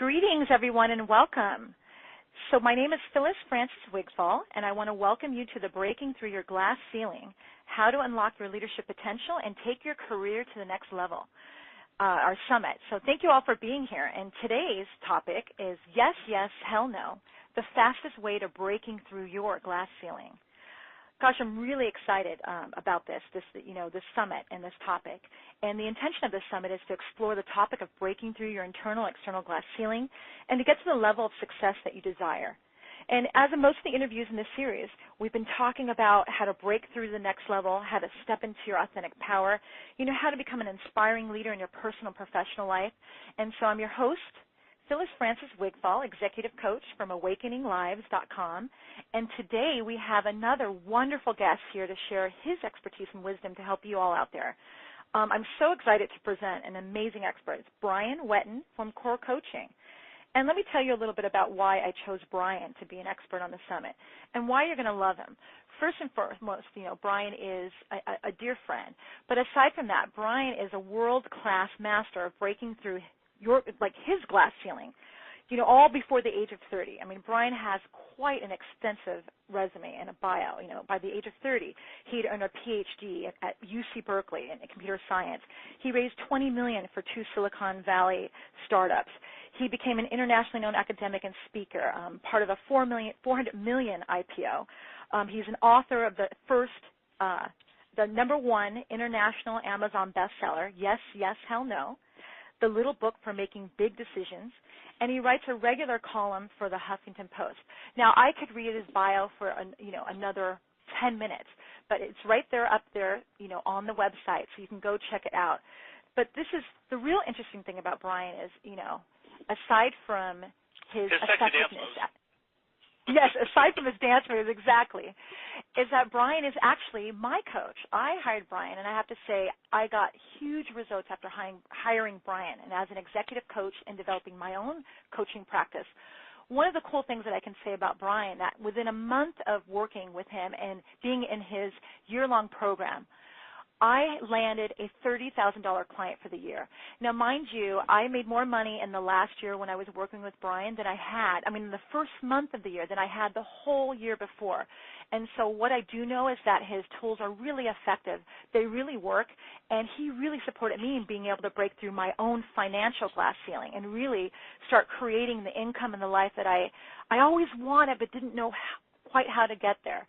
Greetings, everyone, and welcome. So my name is Phyliss Wigfall, and I want to welcome you to the Breaking Through Your Glass Ceiling, How to Unlock Your Leadership Potential and Take Your Career to the Next Level, our summit. So thank you all for being here. And today's topic is Yes, Yes, Hell No, the fastest way to breaking through your glass ceiling. Gosh, I'm really excited about this summit and this topic. And the intention of this summit is to explore the topic of breaking through your internal, external glass ceiling and to get to the level of success that you desire. And as in most of the interviews in this series, we've been talking about how to break through the next level, how to step into your authentic power, how to become an inspiring leader in your personal and professional life. And so I'm your host, Phyliss Wigfall, Executive Coach from AwakeningLives.com, and today we have another wonderful guest here to share his expertise and wisdom to help you all out there. I'm so excited to present an amazing expert. It's Brian Whetten from Core Coaching. And let me tell you a little bit about why I chose Brian to be an expert on the summit and why you're going to love him. First and foremost, Brian is a dear friend. But aside from that, Brian is a world-class master of breaking through his glass ceiling, all before the age of 30. I mean, Brian has quite an extensive resume and a bio. By the age of 30, he'd earned a PhD at UC Berkeley in computer science. He raised $20 million for 2 Silicon Valley startups. He became an internationally known academic and speaker, part of a $400 million IPO. He's an author of the #1 international Amazon bestseller, Yes, Yes, Hell No, The Little Book for Making Big Decisions, and he writes a regular column for the Huffington Post. Now, I could read his bio for another 10 minutes, but it's right there up there, on the website, so you can go check it out. But this is the real interesting thing about Brian is, aside from his effectiveness, yes, aside from his dance moves, exactly, is that Brian is actually my coach. I hired Brian, and I have to say I got huge results after hiring Brian. And as an executive coach and developing my own coaching practice, one of the cool things that I can say about Brian, that within a month of working with him and being in his year-long program, I landed a $30,000 client for the year. Now, mind you, I made more money in the last year when I was working with Brian than I had, in the first month of the year than I had the whole year before. And so what I do know is that his tools are really effective. They really work, and he really supported me in being able to break through my own financial glass ceiling and really start creating the income and the life that I always wanted but didn't know quite how to get there.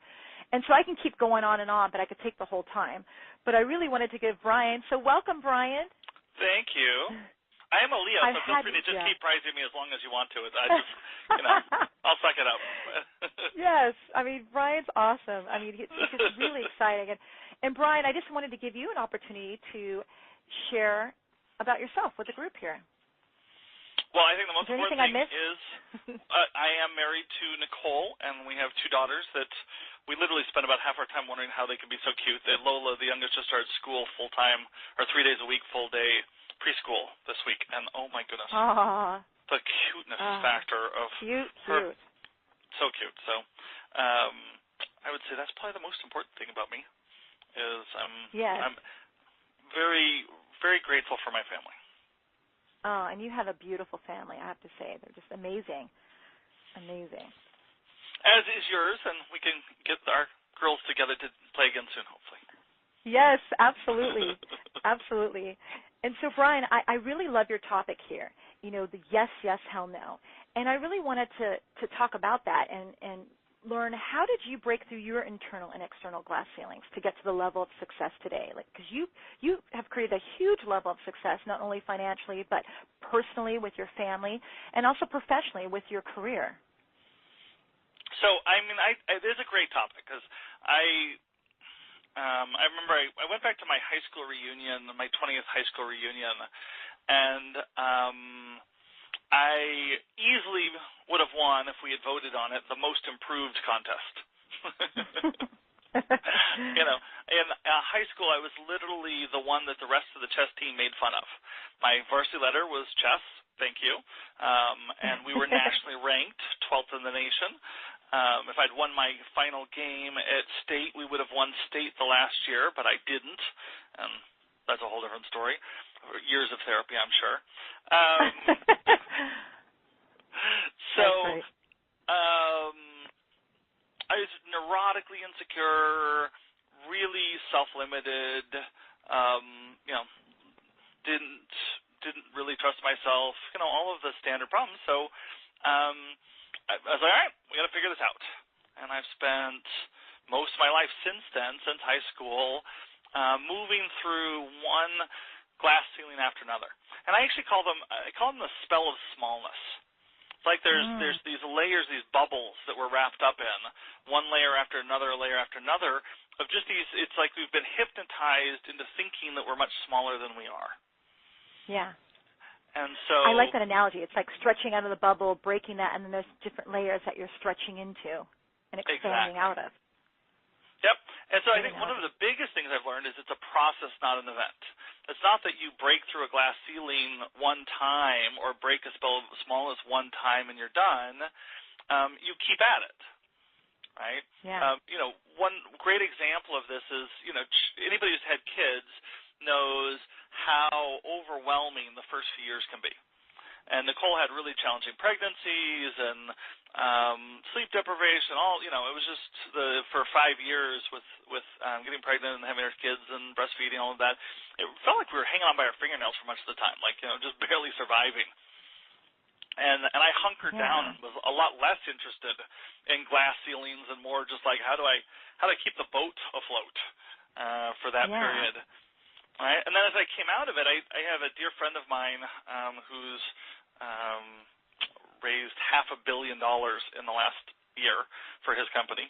And so I can keep going on and on, but I could take the whole time. But I really wanted to give Brian. So welcome, Brian. Thank you. I am a Leo, so feel free to just keep praising me as long as you want to. I just, I'll suck it up. Yes. Brian's awesome. It's just really exciting. And Brian, I just wanted to give you an opportunity to share about yourself with the group here. Well, I think the most important thing is I am married to Nicole, and we have 2 daughters that we literally spend about half our time wondering how they can be so cute. Lola, the youngest, just started school full-time, or 3 days a week, full-day preschool this week, and oh, my goodness. Aww. The cuteness factor of cute. So cute. So I would say that's probably the most important thing about me is I'm very, very grateful for my family. Oh, and you have a beautiful family, I have to say. They're just amazing. Amazing. As is yours, and we can get our girls together to play again soon, hopefully. Yes, absolutely. Absolutely. And so, Brian, I really love your topic here, the yes, yes, hell no. And I really wanted to talk about that and learn, how did you break through your internal and external glass ceilings to get to the level of success today? Because you have created a huge level of success, not only financially, but personally with your family and also professionally with your career. So, it is a great topic because I remember I went back to my high school reunion, my 20th high school reunion, and I easily would have won, if we had voted on it, the most improved contest. In high school, I was literally the one that the rest of the chess team made fun of. My varsity letter was chess, thank you, and we were nationally ranked 12th in the nation. If I'd won my final game at state, we would have won state the last year, but I didn't, and that's a whole different story. Years of therapy, I'm sure. So That's right. I was neurotically insecure, really self-limited, didn't really trust myself, all of the standard problems. So I was like, all right, we got to figure this out. And I've spent most of my life since then, since high school, moving through one glass ceiling after another. And I actually call them the spell of smallness. It's like there's these layers, these bubbles that we're wrapped up in, one layer after another, layer after another, of just these. It's like we've been hypnotized into thinking that we're much smaller than we are. Yeah. And so I like that analogy. It's like stretching out of the bubble, breaking that, and then there's different layers that you're stretching into and expanding out of. Yep. And so I think one of the biggest things I've learned is it's a process, not an event. It's not that you break through a glass ceiling one time or break a spell of smallness one time and you're done. You keep at it, right? Yeah. One great example of this is, anybody who's had kids knows how overwhelming the first few years can be. And Nicole had really challenging pregnancies and sleep deprivation. It was just for 5 years with getting pregnant and having our kids and breastfeeding, all of that. It felt like we were hanging on by our fingernails for much of the time, just barely surviving. And I hunkered down and was a lot less interested in glass ceilings and more just like how do I keep the boat afloat for that period. Right? And then as I came out of it, I have a dear friend of mine who's raised $500 million in the last year for his company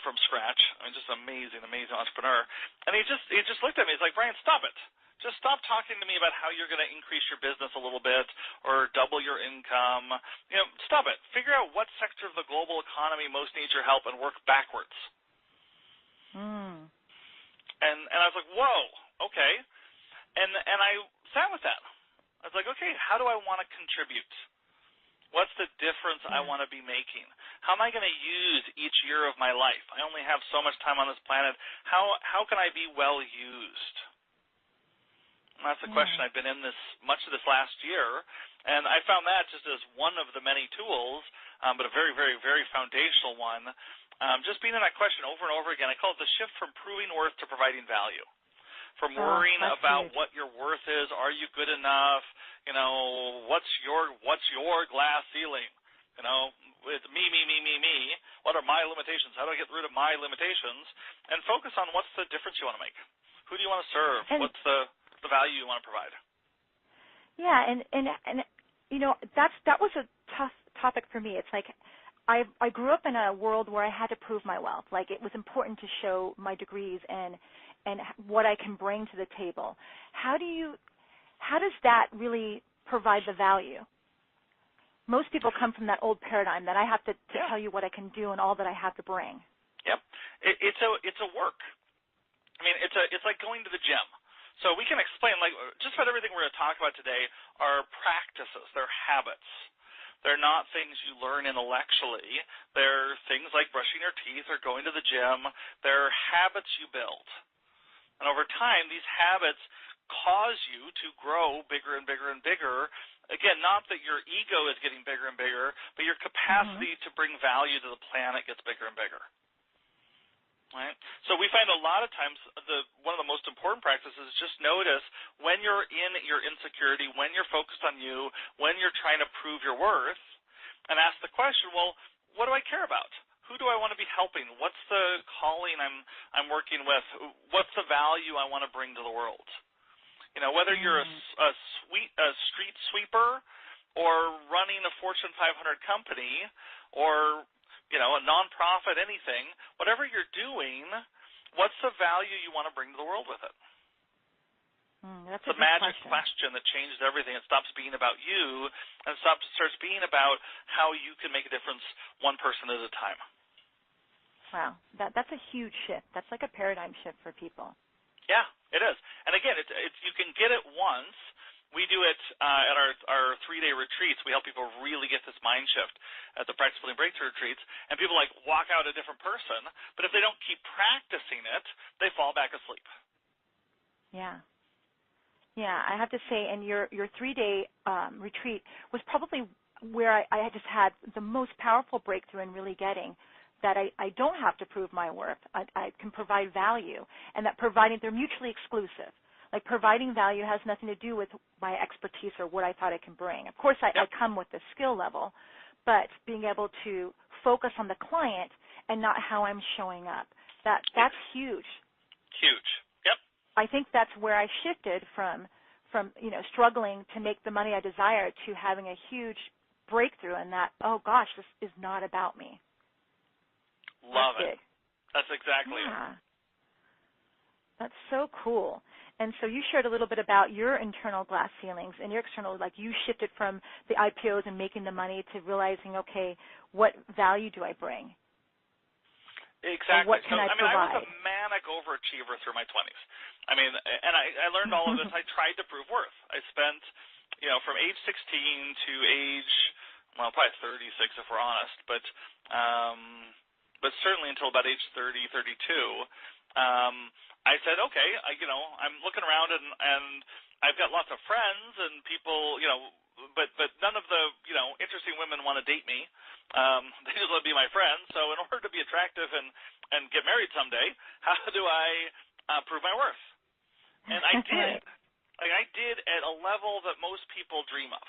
from scratch. I mean, just amazing entrepreneur. And he just looked at me. He's like, Brian, stop it. Just stop talking to me about how you're going to increase your business a little bit or double your income. Stop it. Figure out what sector of the global economy most needs your help and work backwards. And I was like, whoa. Okay. And I sat with that. I was like, okay, how do I want to contribute? What's the difference I want to be making? How am I going to use each year of my life? I only have so much time on this planet. How can I be well used? And that's the question. I've been in much of this last year, and I found that just as one of the many tools, but a very, very, very foundational one. Just being in that question over and over again. I call it the shift from proving worth to providing value. From worrying about what your worth is, are you good enough? What's your glass ceiling? It's me. What are my limitations? How do I get rid of my limitations? And focus on what's the difference you want to make. Who do you want to serve? What's the value you want to provide? Yeah, and that was a tough topic for me. It's like I grew up in a world where I had to prove my wealth. Like it was important to show my degrees and what I can bring to the table. How does that really provide the value? Most people come from that old paradigm that I have to tell you what I can do and all that I have to bring. Yep. It's a work. I mean, it's like going to the gym. So we can explain, like, just about everything we're going to talk about today are practices. They're habits. They're not things you learn intellectually. They're things like brushing your teeth or going to the gym. They're habits you build. And over time, these habits cause you to grow bigger and bigger and bigger. Again, not that your ego is getting bigger and bigger, but your capacity to bring value to the planet gets bigger and bigger. Right? So we find a lot of times one of the most important practices is just notice when you're in your insecurity, when you're focused on you, when you're trying to prove your worth, and ask the question, well, what do I care about? Who do I want to be helping? What's the calling I'm working with? What's the value I want to bring to the world? Whether you're a street sweeper or running a Fortune 500 company or a nonprofit, anything, whatever you're doing, what's the value you want to bring to the world with it? That's the magic question that changes everything. It stops being about you and starts being about how you can make a difference one person at a time. Wow, that's a huge shift. That's like a paradigm shift for people. Yeah, it is. And again, it's you can get it once. We do it at our 3-day retreats. We help people really get this mind shift at the Practice Building Breakthrough retreats. And people walk out a different person. But if they don't keep practicing it, they fall back asleep. Yeah. Yeah, I have to say, and your 3-day retreat was probably where I just had the most powerful breakthrough in really getting that I don't have to prove my worth. I can provide value, and that they're mutually exclusive. Like providing value has nothing to do with my expertise or what I thought I can bring. Of course, I come with the skill level, but being able to focus on the client and not how I'm showing up, that's huge. Huge. Yep. I think that's where I shifted from struggling to make the money I desire to having a huge breakthrough in that, oh gosh, this is not about me. Love That's it. That's exactly it. That's so cool. And so you shared a little bit about your internal glass ceilings and your external, like you shifted from the IPOs and making the money to realizing, okay, what value do I bring? Exactly. What can I I provide? was a manic overachiever through my 20s. I mean, and I learned all of this. I tried to prove worth. I spent, from age 16 to age, well, probably 36 if we're honest, but certainly until about age 30, 32, I said, okay, I'm looking around and I've got lots of friends and people, but none of the, interesting women want to date me. They just want to be my friends. So in order to be attractive and get married someday, how do I prove my worth? And I did. Like I did at a level that most people dream of.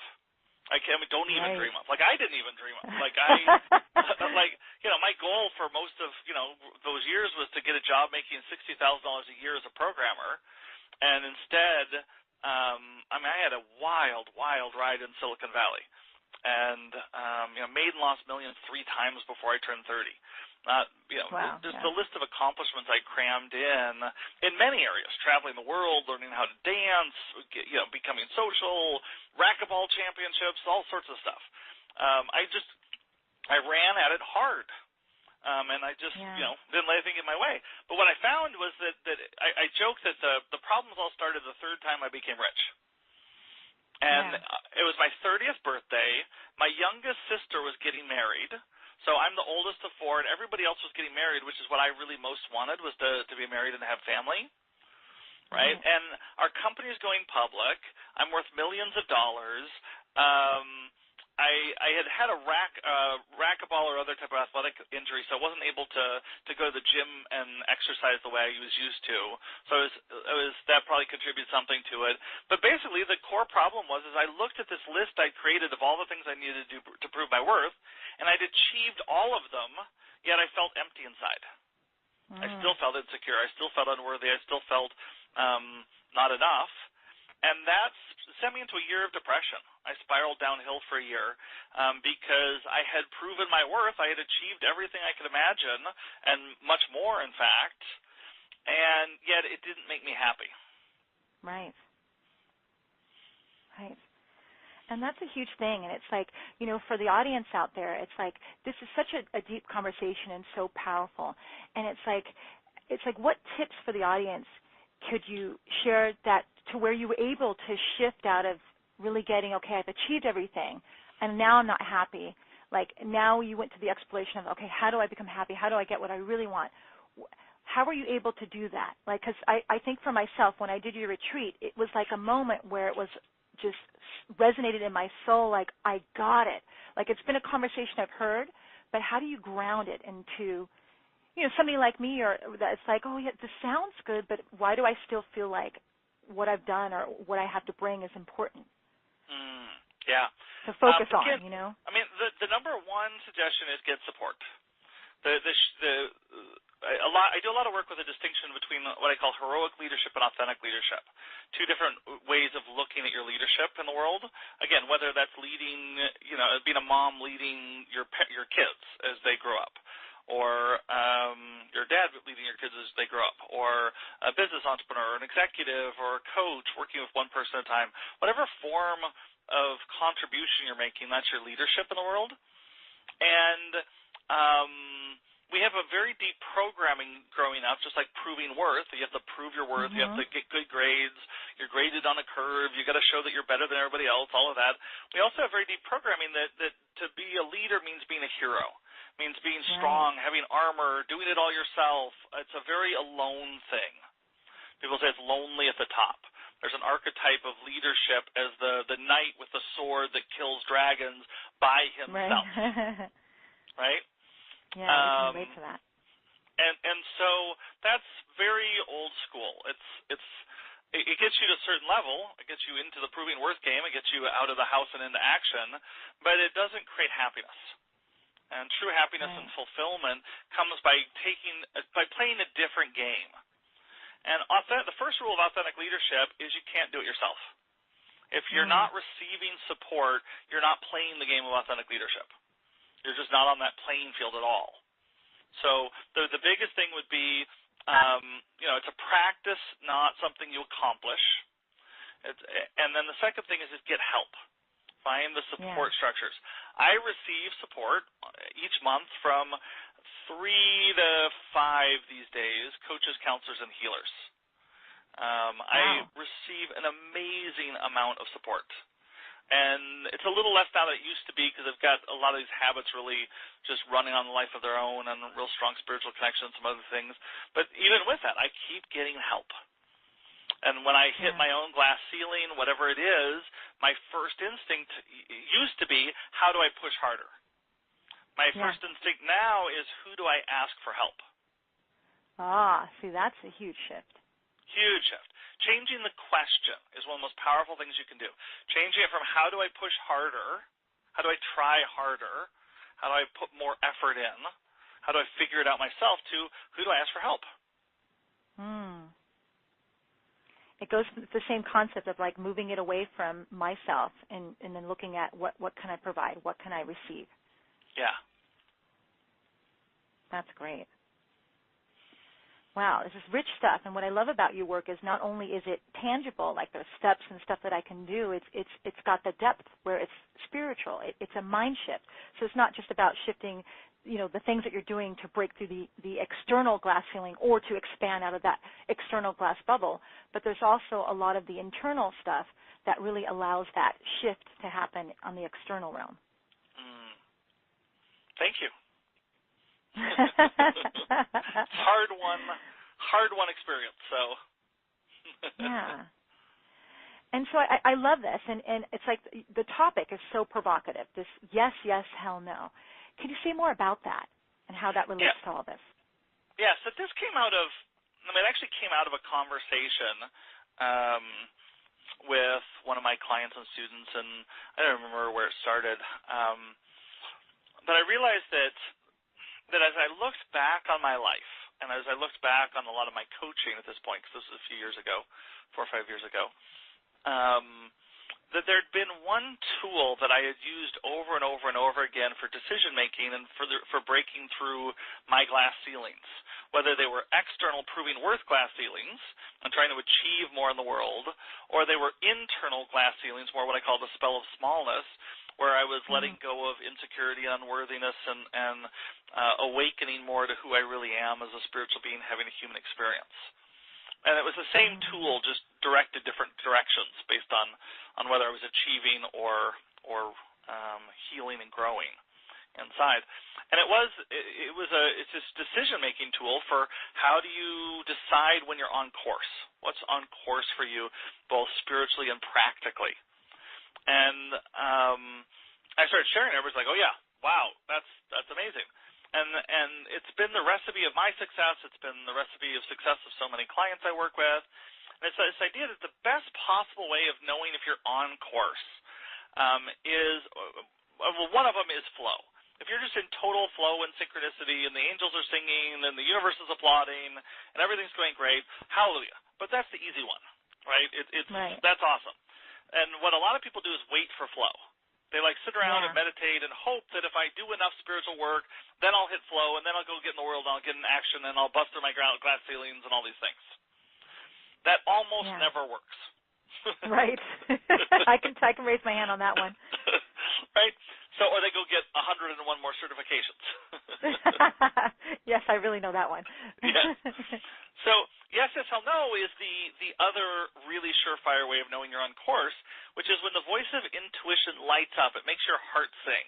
Don't even dream of. Like I didn't even dream of. Like my goal for most of those years was to get a job making $60,000 a year as a programmer, and instead, I had a wild ride in Silicon Valley, and made and lost millions 3 times before I turned 30. The list of accomplishments I crammed in many areas, traveling the world, learning how to dance, becoming social, racquetball championships, all sorts of stuff. I ran at it hard, and I just didn't let anything in my way. But what I found was that I joked that the problems all started the 3rd time I became rich. And it was my 30th birthday. My youngest sister was getting married. So I'm the oldest of 4, and everybody else was getting married, which is what I really most wanted, was to be married and have family, right? And our company is going public. I'm worth millions of dollars. I had a racquetball or other type of athletic injury, so I wasn't able to go to the gym and exercise the way I was used to. So that probably contributed something to it. But basically, the core problem was I looked at this list I created of all the things I needed to do to prove my worth, and I'd achieved all of them, yet I felt empty inside. I still felt insecure. I still felt unworthy. I still felt not enough. And that sent me into a year of depression. I spiraled downhill for a year because I had proven my worth. I had achieved everything I could imagine, and much more, in fact, and yet it didn't make me happy. Right. And that's a huge thing. And it's like, for the audience out there, it's like this is such a deep conversation and so powerful. And it's like what tips for the audience could you share that to where you were able to shift out of really getting, okay, I've achieved everything, and now I'm not happy. Like now you went to the exploration of, okay, how do I become happy? How do I get what I really want? How were you able to do that? Like, because I think for myself, when I did your retreat, it was like a moment where it was just resonated in my soul, like I got it. Like it's been a conversation I've heard, but how do you ground it into, somebody like me, or that's like, oh yeah, this sounds good, but why do I still feel like what I've done or what I have to bring is important? Yeah. To focus on, I mean, the number one suggestion is get support. I do a lot of work with a distinction between what I call heroic leadership and authentic leadership. 2 different ways of looking at your leadership in the world. Again, whether that's leading, being a mom leading your kids as they grow up, or your dad leading your kids as they grow up, or a business entrepreneur, an executive, or a coach working with one person at a time. Whatever form of contribution you're making, that's your leadership in the world. And we have a very deep programming growing up, just like proving worth. You have to prove your worth. You have to get good grades. You're graded on a curve. You got to show that you're better than everybody else, all of that. We also have very deep programming that to be a leader means being a hero, means being strong, having armor, doing it all yourself. It's a very alone thing. People say it's lonely at the top. There's an archetype of leadership as the knight with the sword that kills dragons by himself. Right? Yeah, I can relate to that. And so that's very old school. It gets you to a certain level. It gets you into the proving worth game. It gets you out of the house and into action, but it doesn't create happiness. And true happiness and fulfillment comes by playing a different game. And the first rule of authentic leadership is you can't do it yourself. If you're not receiving support, you're not playing the game of authentic leadership. You're just not on that playing field at all. So the biggest thing would be, it's a practice, not something you accomplish. And then the second thing is get help. Find the support structures. I receive support each month from 3 to 5 these days, coaches, counselors, and healers. I receive an amazing amount of support. And it's a little less now than it used to be because I've got a lot of these habits really just running on the life of their own and real strong spiritual connection and some other things. But even with that, I keep getting help. And when I hit my own glass ceiling, whatever it is, my first instinct used to be, how do I push harder? My first instinct now is, who do I ask for help? See, that's a huge shift. Huge shift. Changing the question is one of the most powerful things you can do. Changing it from how do I push harder, how do I try harder, how do I put more effort in, how do I figure it out myself, to who do I ask for help? It goes to the same concept of like moving it away from myself and then looking at what can I provide, what can I receive. Yeah. That's great. Wow, this is rich stuff, and what I love about your work is not only is it tangible, like there's steps and stuff that I can do, it's got the depth where it's spiritual. It's a mind shift. So it's not just about shifting, the things that you're doing to break through the external glass ceiling or to expand out of that external glass bubble, but there's also a lot of the internal stuff that really allows that shift to happen on the external realm. Thank you. hard won experience. So yeah. And so I love this, and it's like the topic is so provocative. This yes, hell no. Can you say more about that and how that relates to all this? Yeah. So this came out of, it actually came out of a conversation with one of my clients and students, and I don't remember where it started, but I realized that as I looked back on my life, and as I looked back on a lot of my coaching at this point, because this was a few years ago, 4 or 5 years ago, that there had been one tool that I had used over and over and over again for decision-making and for breaking through my glass ceilings, whether they were external proving worth glass ceilings and trying to achieve more in the world, or they were internal glass ceilings, more what I call the spell of smallness, where I was letting go of insecurity and unworthiness and awakening more to who I really am as a spiritual being having a human experience. And it was the same tool, just directed different directions based on whether I was achieving or healing and growing inside. And it's this decision-making tool for how do you decide when you're on course. What's on course for you, both spiritually and practically. And I started sharing it. Everybody's like, oh, yeah, wow, that's amazing. And it's been the recipe of my success. It's been the recipe of success of so many clients I work with. And it's this idea that the best possible way of knowing if you're on course is, one of them is flow. If you're just in total flow and synchronicity and the angels are singing and the universe is applauding and everything's going great, hallelujah. But that's the easy one, right? That's awesome. And what a lot of people do is wait for flow. They sit around and meditate and hope that if I do enough spiritual work, then I'll hit flow, and then I'll go get in the world, and I'll get in action, and I'll bust through my glass ceilings and all these things. That almost never works. Right. I can raise my hand on that one. Right? So, or they go get 101 more certifications. Yes, I really know that one. Yeah. So, yes, hell no is the other really surefire way of knowing you're on course, which is when the voice of intuition lights up. It makes your heart sing.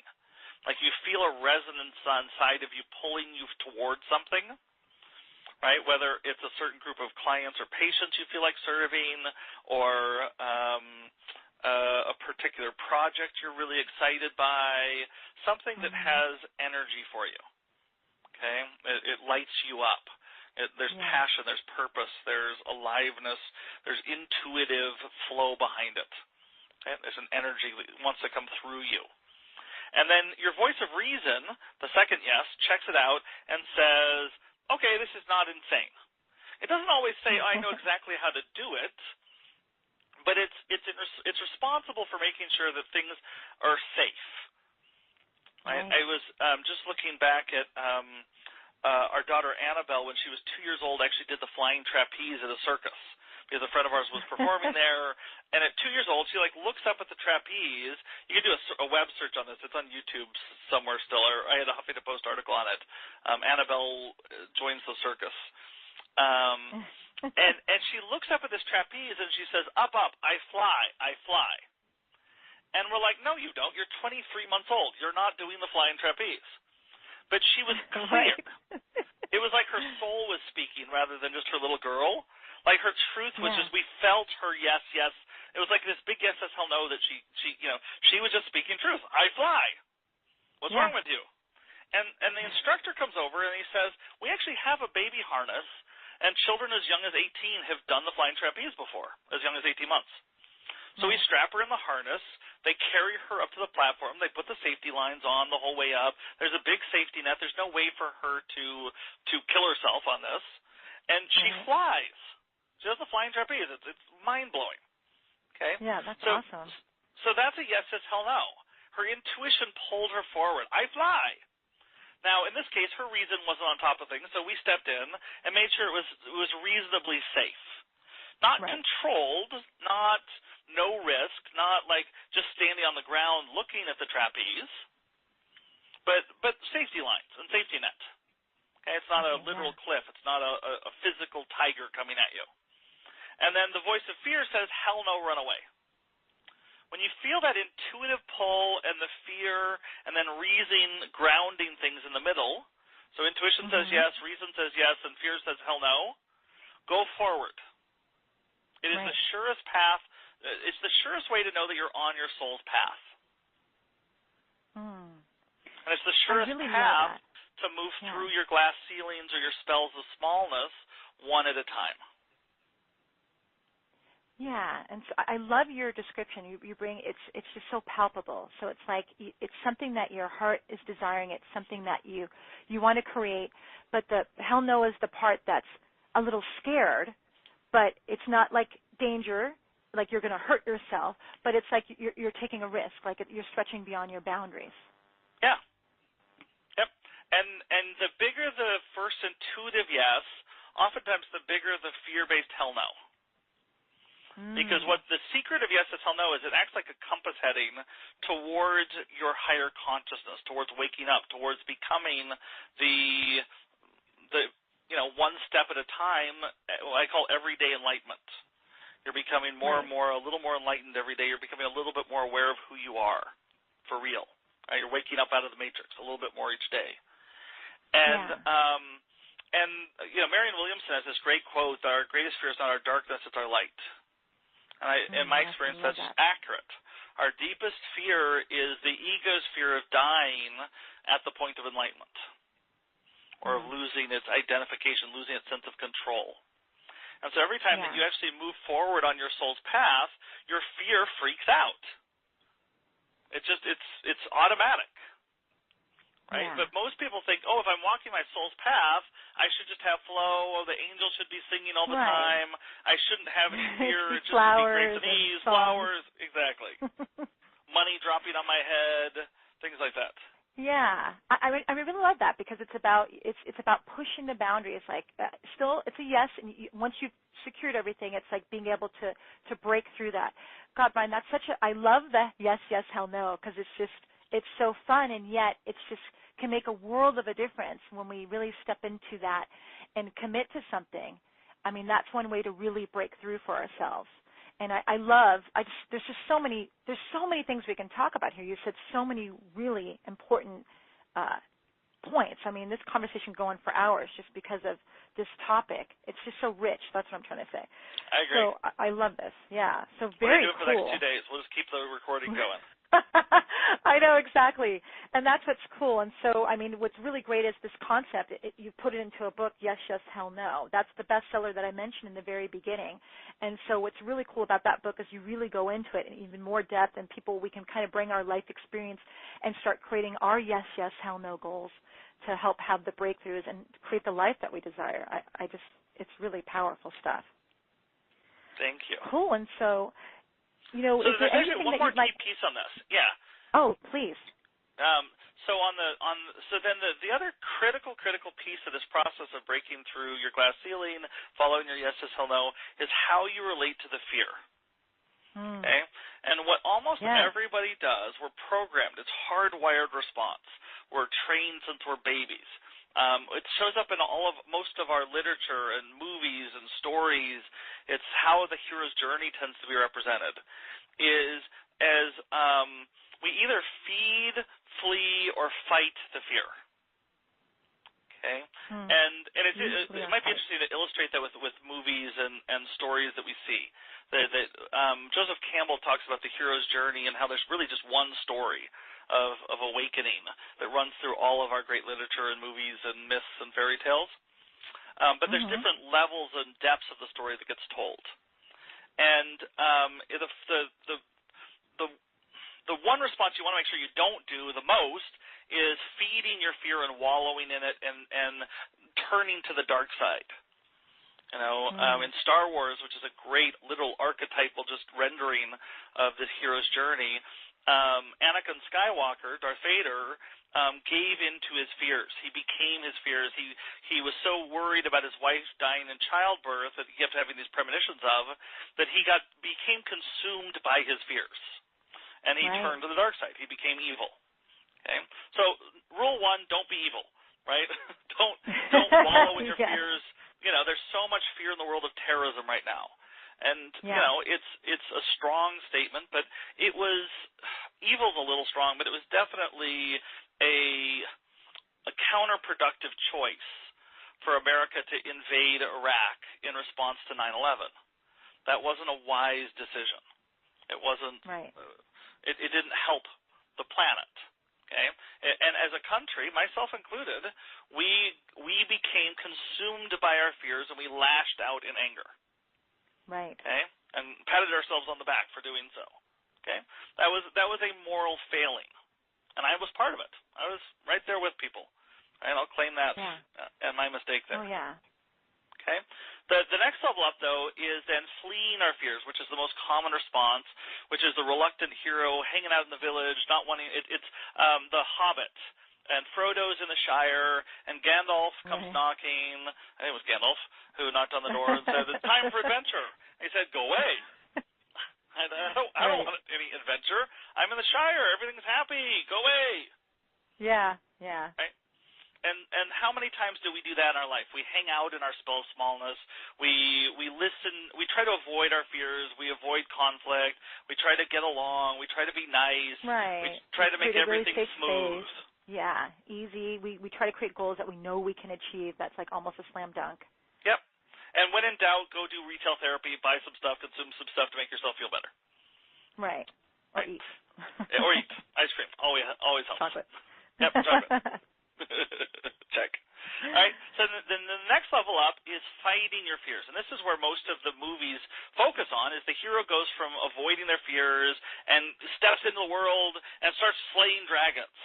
Like you feel a resonance inside of you pulling you towards something. right? Whether it's a certain group of clients or patients you feel like serving, or a particular project you're really excited by, something that has energy for you, okay? It lights you up. There's passion, there's purpose, there's aliveness, there's intuitive flow behind it. Okay? There's an energy that wants to come through you. And then your voice of reason, the second yes, checks it out and says, okay, this is not insane. It doesn't always say, I know exactly how to do it, but it's responsible for making sure that things are safe. Right? I was just looking back at our daughter Annabelle, when she was 2 years old, actually did the flying trapeze at a circus because a friend of ours was performing there. And at 2 years old, she looks up at the trapeze. You can do a web search on this. It's on YouTube somewhere still. Or I had a Huffington Post article on it. Annabelle joins the circus. And she looks up at this trapeze and she says, up, I fly, I fly. And we're like, no, you don't. You're 23 months old. You're not doing the flying trapeze. But she was clear. It was like her soul was speaking rather than just her little girl. Like her truth was just, we felt her yes, yes. It was like this big yes, yes, hell no that she was just speaking truth. I fly. What's wrong with you? And the instructor comes over and he says, we actually have a baby harness, and children as young as 18 have done the flying trapeze before, as young as 18 months. So we strap her in the harness. They carry her up to the platform. They put the safety lines on the whole way up. There's a big safety net. There's no way for her to kill herself on this. And she flies. She does the flying trapeze. It's mind-blowing. Okay? Yeah, that's awesome. So that's a yes, yes, hell no. Her intuition pulled her forward. I fly. Now, in this case, her reason wasn't on top of things, so we stepped in and made sure it was reasonably safe. Not controlled, not no risk, not like just standing on the ground looking at the trapeze, but safety lines and safety net. Okay, it's not a literal cliff. It's not a physical tiger coming at you. And then the voice of fear says, hell no, run away. When you feel that intuitive pull and the fear and then reason grounding things in the middle, so intuition says yes, reason says yes, and fear says hell no, go forward. It is the surest path. It's the surest way to know that you're on your soul's path. And it's the surest path to move through your glass ceilings or your spells of smallness one at a time. Yeah, and so I love your description. You bring it's just so palpable. So it's like it's something that your heart is desiring. It's something that you want to create. But the hell no is the part that's a little scared, but it's not like danger, like you're going to hurt yourself, but it's like you're taking a risk, like you're stretching beyond your boundaries. Yeah. Yep. And the bigger the first intuitive yes, oftentimes the bigger the fear-based hell no. Because what the secret of yes is hell no is it acts like a compass heading towards your higher consciousness, towards waking up, towards becoming the one step at a time, what I call everyday enlightenment. You're becoming more and more, a little more enlightened every day. You're becoming a little bit more aware of who you are for real. Right? You're waking up out of the matrix a little bit more each day. And Marianne Williamson has this great quote, our greatest fear is not our darkness, it's our light. And in my experience, that's accurate. Our deepest fear is the ego's fear of dying at the point of enlightenment, or of losing its identification, losing its sense of control. And so every time that you actually move forward on your soul's path, your fear freaks out. It's automatic. Right? Yeah. But most people think, if I'm walking my soul's path, I should just have flow. The angels should be singing all the time. I shouldn't have any fear. It just flowers should be grace and ease. Flowers, exactly. Money dropping on my head, things like that. Yeah, I really love that because it's about pushing the boundary. It's like still it's a yes, and once you've secured everything, it's like being able to break through that. God, Brian, that's I love the yes, yes, hell no, because it's so fun, and yet it's just can make a world of a difference when we really step into that and commit to something. I mean, that's one way to really break through for ourselves. And there's so many things we can talk about here. You said so many really important points. I mean, this conversation go on for hours just because of this topic. It's just so rich. That's what I'm trying to say. I agree. So I love this. Yeah. So We're very going to do it for cool. the next 2 days. We'll just keep the recording going. I know, exactly. And that's what's cool. And so, I mean, what's really great is this concept. You put it into a book, Yes, Yes, Hell No. That's the bestseller that I mentioned in the very beginning. And so what's really cool about that book is you really go into it in even more depth, and we can kind of bring our life experience and start creating our Yes, Yes, Hell No goals to help have the breakthroughs and create the life that we desire. It's really powerful stuff. Thank you. Cool. And so, is there anything one that more you'd like? key piece on this. Yeah. Oh, please. So then the other critical piece of this process of breaking through your glass ceiling, following your yes, yes, hell, no, is how you relate to the fear. Okay? And what almost everybody does, we're programmed. It's hardwired response. We're trained since we're babies. It shows up in most of our literature and movies and stories. It's how the hero's journey tends to be represented. Is as we either feed, flee, or fight the fear. Okay, and it might be interesting to illustrate that with movies and stories that we see. Joseph Campbell talks about the hero's journey and how there's really just one story of awakening that runs through all of our great literature and movies and myths and fairy tales. But there's different levels and depths of the story that gets told. And the one response you want to make sure you don't do the most is feeding your fear and wallowing in it and turning to the dark side. In Star Wars, which is a great literal archetypal just rendering of this hero's journey, Anakin Skywalker, Darth Vader, gave into his fears. He became his fears. He was so worried about his wife dying in childbirth that he kept having these premonitions of that he became consumed by his fears. And he turned to the dark side. He became evil. Okay? So rule one, don't be evil, right? don't wallow in your fears. There's so much fear in the world of terrorism right now. And it's a strong statement, but it was evil's a little strong, but it was definitely a counterproductive choice for America to invade Iraq in response to 9/11. That wasn't a wise decision. It wasn't. Right. It didn't help the planet. Okay, and as a country, myself included, we became consumed by our fears and we lashed out in anger. Right. Okay, and patted ourselves on the back for doing so. Okay, that was a moral failing, and I was part of it. I was right there with people, and I'll claim that and my mistake there. Oh yeah. Okay. The next level up, though, is then fleeing our fears, which is the most common response, which is the reluctant hero hanging out in the village, not wanting it's the Hobbit, and Frodo's in the Shire, and Gandalf comes knocking. I think it was Gandalf who knocked on the door and said, "It's time for adventure." And he said, "Go away." I don't want any adventure. I'm in the Shire. Everything's happy. Go away. Yeah. Right? And how many times do we do that in our life? We hang out in our smallness. We listen. We try to avoid our fears. We avoid conflict. We try to get along. We try to be nice. Right. We try to make everything smooth. Yeah, easy. We try to create goals that we know we can achieve. That's like almost a slam dunk. Yep. And when in doubt, go do retail therapy, buy some stuff, consume some stuff to make yourself feel better. Right. Or eat. Or eat. Ice cream. Always helps. Chocolate. Yep, chocolate. Check. All right, so then the next level up is fighting your fears, and this is where most of the movies focus on, is the hero goes from avoiding their fears and steps into the world and starts slaying dragons,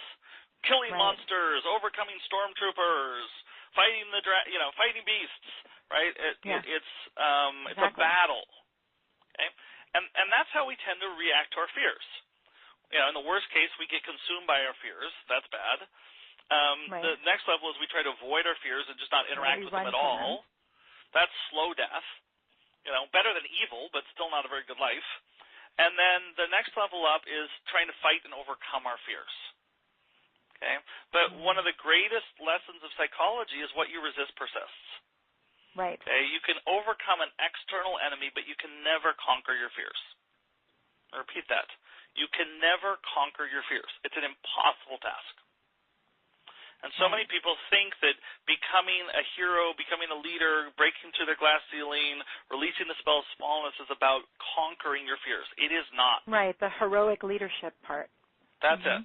killing monsters, overcoming stormtroopers, fighting fighting beasts, right? It's a battle, okay? And that's how we tend to react to our fears. In the worst case, we get consumed by our fears. That's bad. The next level is we try to avoid our fears and just not interact with them at all. That's slow death. Better than evil, but still not a very good life. And then the next level up is trying to fight and overcome our fears. Okay? But one of the greatest lessons of psychology is what you resist persists. Right. Okay? You can overcome an external enemy, but you can never conquer your fears. I repeat that. You can never conquer your fears. It's an impossible task. And so many people think that becoming a hero, becoming a leader, breaking through their glass ceiling, releasing the spell of smallness is about conquering your fears. It is not. Right, the heroic leadership part. That's it.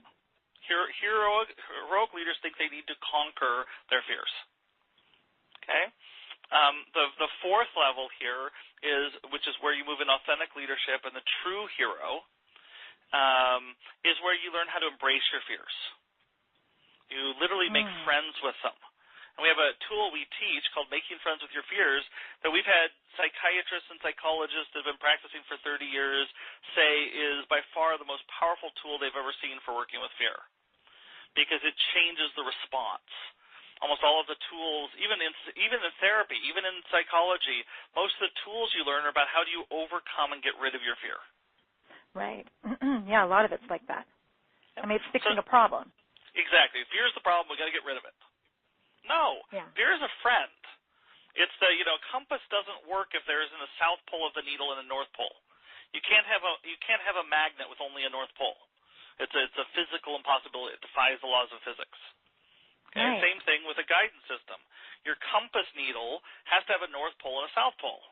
Heroic leaders think they need to conquer their fears. Okay? The fourth level here which is where you move in authentic leadership, and the true hero is where you learn how to embrace your fears. You literally make friends with them. And we have a tool we teach called Making Friends with Your Fears that we've had psychiatrists and psychologists that have been practicing for 30 years say is by far the most powerful tool they've ever seen for working with fear, because it changes the response. Almost all of the tools, even in therapy, even in psychology, most of the tools you learn are about how do you overcome and get rid of your fear. Right. Yeah, a lot of it's like that. I mean, it's fixing a problem. Exactly. Fear is the problem. We've got to get rid of it. No. Yeah. Fear is a friend. It's the, compass doesn't work if there isn't a south pole of the needle and a north pole. You can't have a magnet with only a north pole. It's a physical impossibility. It defies the laws of physics. Okay? Right. Same thing with a guidance system. Your compass needle has to have a north pole and a south pole.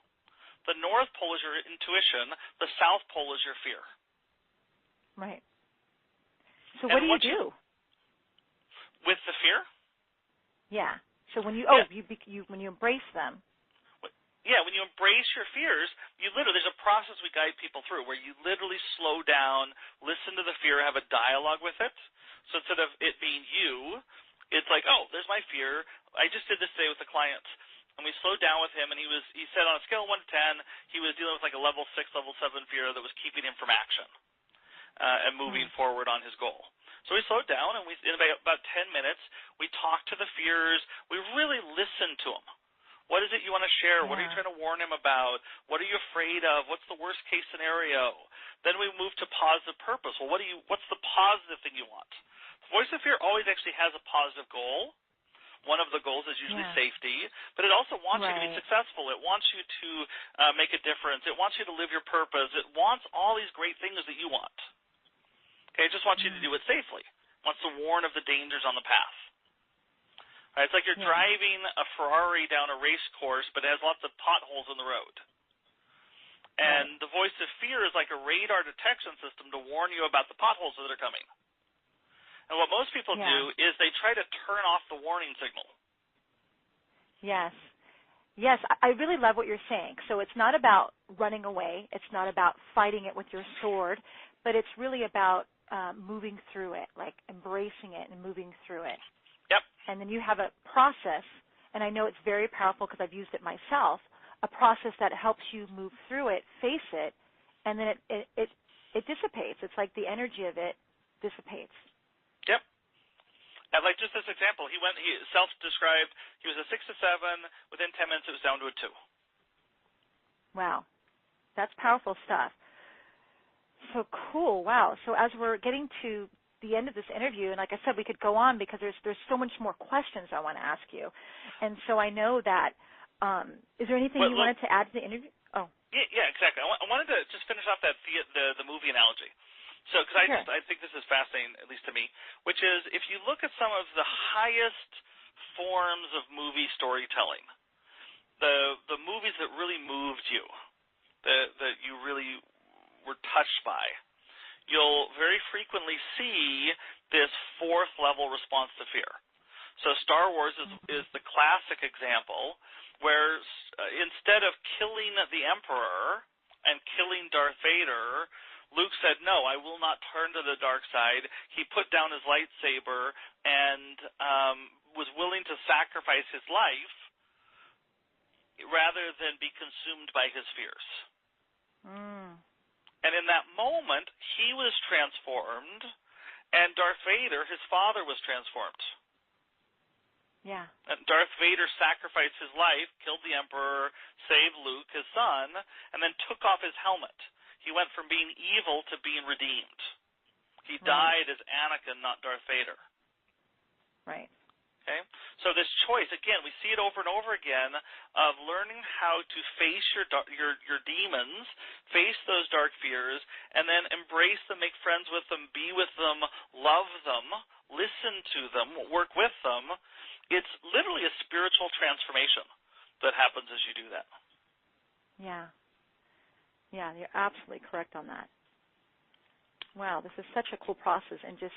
The north pole is your intuition. The south pole is your fear. Right. So what do you do? With the fear? Yeah. So when you when you embrace them. Yeah, when you embrace your fears, there's a process we guide people through where you literally slow down, listen to the fear, have a dialogue with it. So instead of it being you, it's like, oh, there's my fear. I just did this today with a client. And we slowed down with him, and he said on a scale of 1 to 10, he was dealing with like a level 6, level 7 fear that was keeping him from action and moving forward on his goal. So we slowed down, and in about 10 minutes, we talked to the fears. We really listened to him. What is it you want to share? Yeah. What are you trying to warn him about? What are you afraid of? What's the worst-case scenario? Then we moved to positive purpose. Well, what's the positive thing you want? The voice of fear always actually has a positive goal. One of the goals is usually safety, but it also wants you to be successful. It wants you to make a difference. It wants you to live your purpose. It wants all these great things that you want. Okay, it just wants you to do it safely. It wants to warn of the dangers on the path. Right, it's like you're driving a Ferrari down a race course, but it has lots of potholes in the road. And the voice of fear is like a radar detection system to warn you about the potholes that are coming. And what most people do is they try to turn off the warning signal. Yes. Yes, I really love what you're saying. So it's not about running away. It's not about fighting it with your sword, but it's really about moving through it, like embracing it and moving through it. Yep. And then you have a process, and I know it's very powerful because I've used it myself, a process that helps you move through it, face it, and then it dissipates. It's like the energy of it dissipates. Yep. And like just this example, he self-described, he was a 6 to 7, within 10 minutes it was down to a 2. Wow. That's powerful stuff. So cool. Wow. So as we're getting to the end of this interview, and like I said, we could go on because there's so much more questions I want to ask you. And so I know that, is there anything you wanted to add to the interview? Oh. Yeah, exactly. I wanted to just finish off that the movie analogy. So, because I think this is fascinating, at least to me, which is if you look at some of the highest forms of movie storytelling, the movies that really moved you, that you really were touched by, you'll very frequently see this fourth level response to fear. So Star Wars is the classic example where instead of killing the Emperor and killing Darth Vader, Luke said, no, I will not turn to the dark side. He put down his lightsaber and was willing to sacrifice his life rather than be consumed by his fears. And in that moment, he was transformed, and Darth Vader, his father, was transformed. Yeah. And Darth Vader sacrificed his life, killed the Emperor, saved Luke, his son, and then took off his helmet. He went from being evil to being redeemed. He died as Anakin, not Darth Vader. Right. Okay? So this choice, again, we see it over and over again of learning how to face your demons, face those dark fears, and then embrace them, make friends with them, be with them, love them, listen to them, work with them. It's literally a spiritual transformation that happens as you do that. Yeah. Yeah, you're absolutely correct on that. Wow, this is such a cool process, and just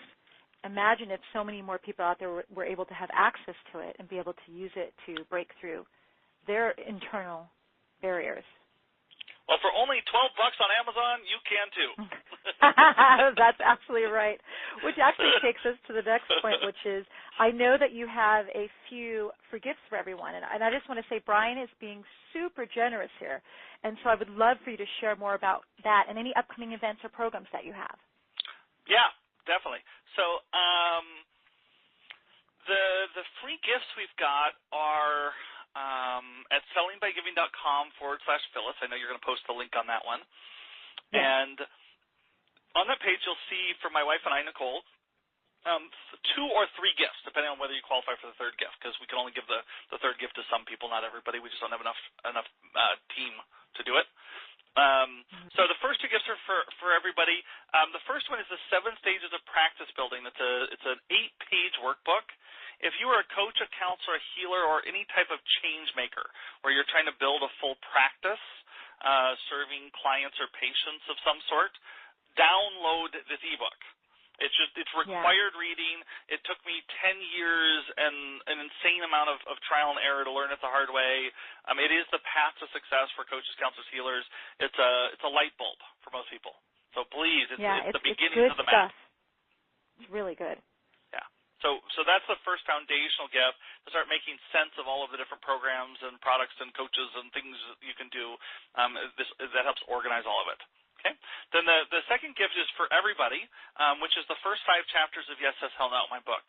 imagine if so many more people out there were able to have access to it and be able to use it to break through their internal barriers. Well, for only $12 on Amazon, you can too. That's absolutely right. Which actually takes us to the next point, which is I know that you have a few free gifts for everyone, and I just want to say Brian is being super generous here, and so I would love for you to share more about that and any upcoming events or programs that you have. Yeah, definitely. So the free gifts we've got are at sellingbygiving.com/Phyliss. I know you're going to post the link on that one. Yes. And on that page, you'll see for my wife and I, Nicole, 2 or 3 gifts, depending on whether you qualify for the third gift, because we can only give the third gift to some people, not everybody. We just don't have enough team to do it. So the first 2 gifts are for everybody. The first one is the 7 Stages of Practice Building. It's an 8-page workbook. If you are a coach, a counselor, a healer, or any type of change maker where you're trying to build a full practice, serving clients or patients of some sort, download this ebook. It's required reading. It took me 10 years and an insane amount of trial and error to learn it the hard way. It is the path to success for coaches, counselors, healers. It's a light bulb for most people. So please, it's the beginning of the map. It's really good. Yeah. So that's the first foundational gift, to start making sense of all of the different programs and products and coaches and things that you can do. That helps organize all of it. Okay. Then the second gift is for everybody, which is the first 5 chapters of Yes, Yes, Hell No, my book.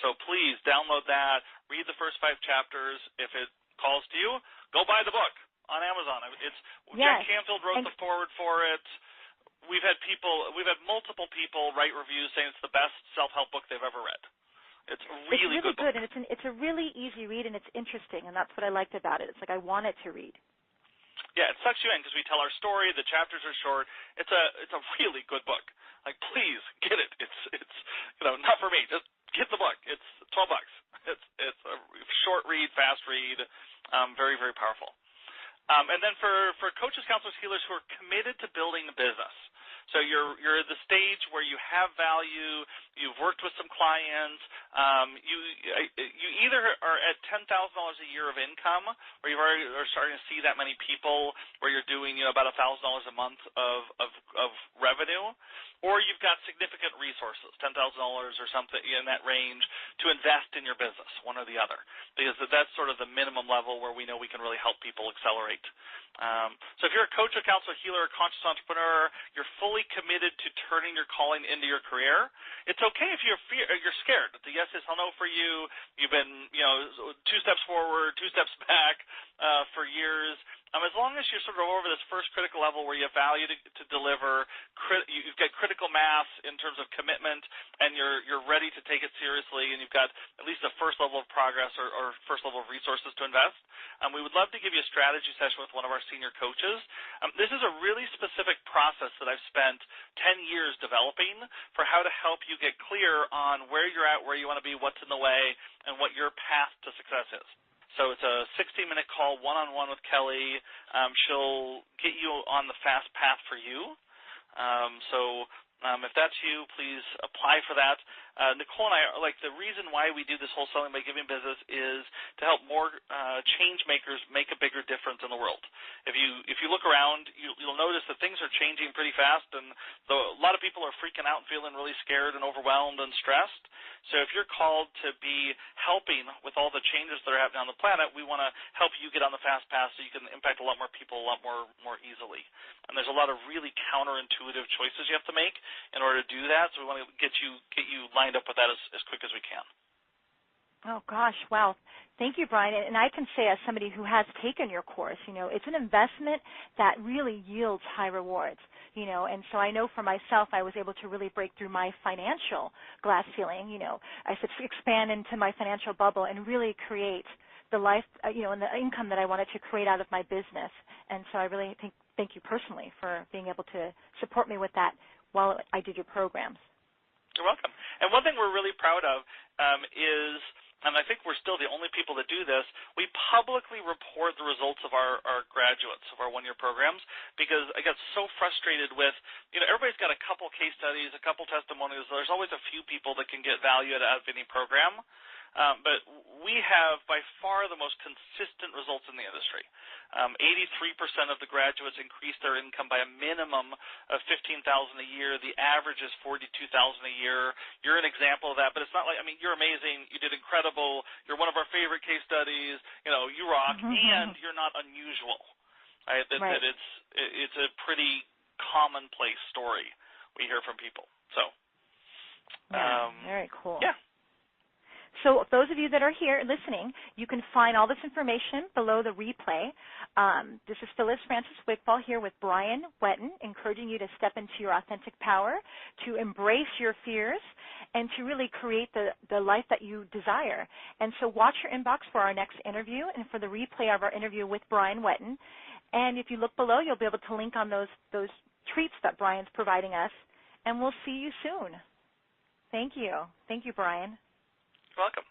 So please download that, read the first 5 chapters. If it calls to you, go buy the book on Amazon. Jack Canfield wrote the foreword for it. We've had multiple people write reviews saying it's the best self-help book they've ever read. It's a really good book. And it's a really easy read, and it's interesting, and that's what I liked about it. It's like I wanted to read. Yeah, it sucks you in because we tell our story. The chapters are short. It's a really good book. Like, please get it. It's not for me. Just get the book. It's $12. It's a short read, fast read, very, very powerful. And then for coaches, counselors, healers who are committed to building a business. So you're at the stage where you have value, you've worked with some clients, you either are at $10,000 a year of income, or you already are starting to see that many people where you're doing about $1,000 a month of revenue, or you've got significant resources, $10,000 or something in that range, to invest in your business, one or the other, because that's sort of the minimum level where we know we can really help people accelerate. So if you're a coach, a counselor, healer, a conscious entrepreneur, you're fully committed to turning your calling into your career. It's okay if you're scared. The yes is hell no for you. You've been 2 steps forward, 2 steps back for years. As long as you're sort of over this first critical level where you have value to deliver, you've got critical mass in terms of commitment, and you're ready to take it seriously, and you've got at least a first level of progress or first level of resources to invest, we would love to give you a strategy session with one of our senior coaches. This is a really specific process that I've spent 10 years developing for how to help you get clear on where you're at, where you want to be, what's in the way, and what your path to success is. So it's a 60-minute call, one-on-one with Kelly. She'll get you on the fast path for you. If that's you, please apply for that. Nicole and I are the reason why we do this whole Selling by Giving business is to help more change makers make a bigger difference in the world. If you look around, you'll notice that things are changing pretty fast, and a lot of people are freaking out and feeling really scared and overwhelmed and stressed. So if you're called to be helping with all the changes that are happening on the planet, we want to help you get on the fast path so you can impact a lot more people a lot more easily. And there's a lot of really counterintuitive choices you have to make in order to do that. So we want to get you lined up with that as quick as we can. Oh, gosh, wow. Thank you, Brian. And I can say as somebody who has taken your course, it's an investment that really yields high rewards, and so I know for myself I was able to really break through my financial glass ceiling, I said expand into my financial bubble and really create the life, and the income that I wanted to create out of my business. And so I really thank you personally for being able to support me with that while I did your programs. You're welcome. And one thing we're really proud of is, and I think we're still the only people that do this, we publicly report the results of our graduates of our one-year programs, because I get so frustrated with, everybody's got a couple case studies, a couple testimonials. There's always a few people that can get value out of any program. But we have by far the most consistent results in the industry. 83% of the graduates increased their income by a minimum of $15,000 a year. The average is $42,000 a year. You're an example of that, but it's not like, you're amazing. You did incredible. You're one of our favorite case studies. You rock, and you're not unusual. Right? That it's a pretty commonplace story we hear from people. So, very cool. Yeah. So those of you that are here listening, you can find all this information below the replay. This is Phyliss Francis Wigfall here with Brian Whetten, encouraging you to step into your authentic power, to embrace your fears, and to really create the life that you desire. And so watch your inbox for our next interview and for the replay of our interview with Brian Whetten. And if you look below, you'll be able to link on those treats that Brian's providing us. And we'll see you soon. Thank you. Thank you, Brian. You're welcome.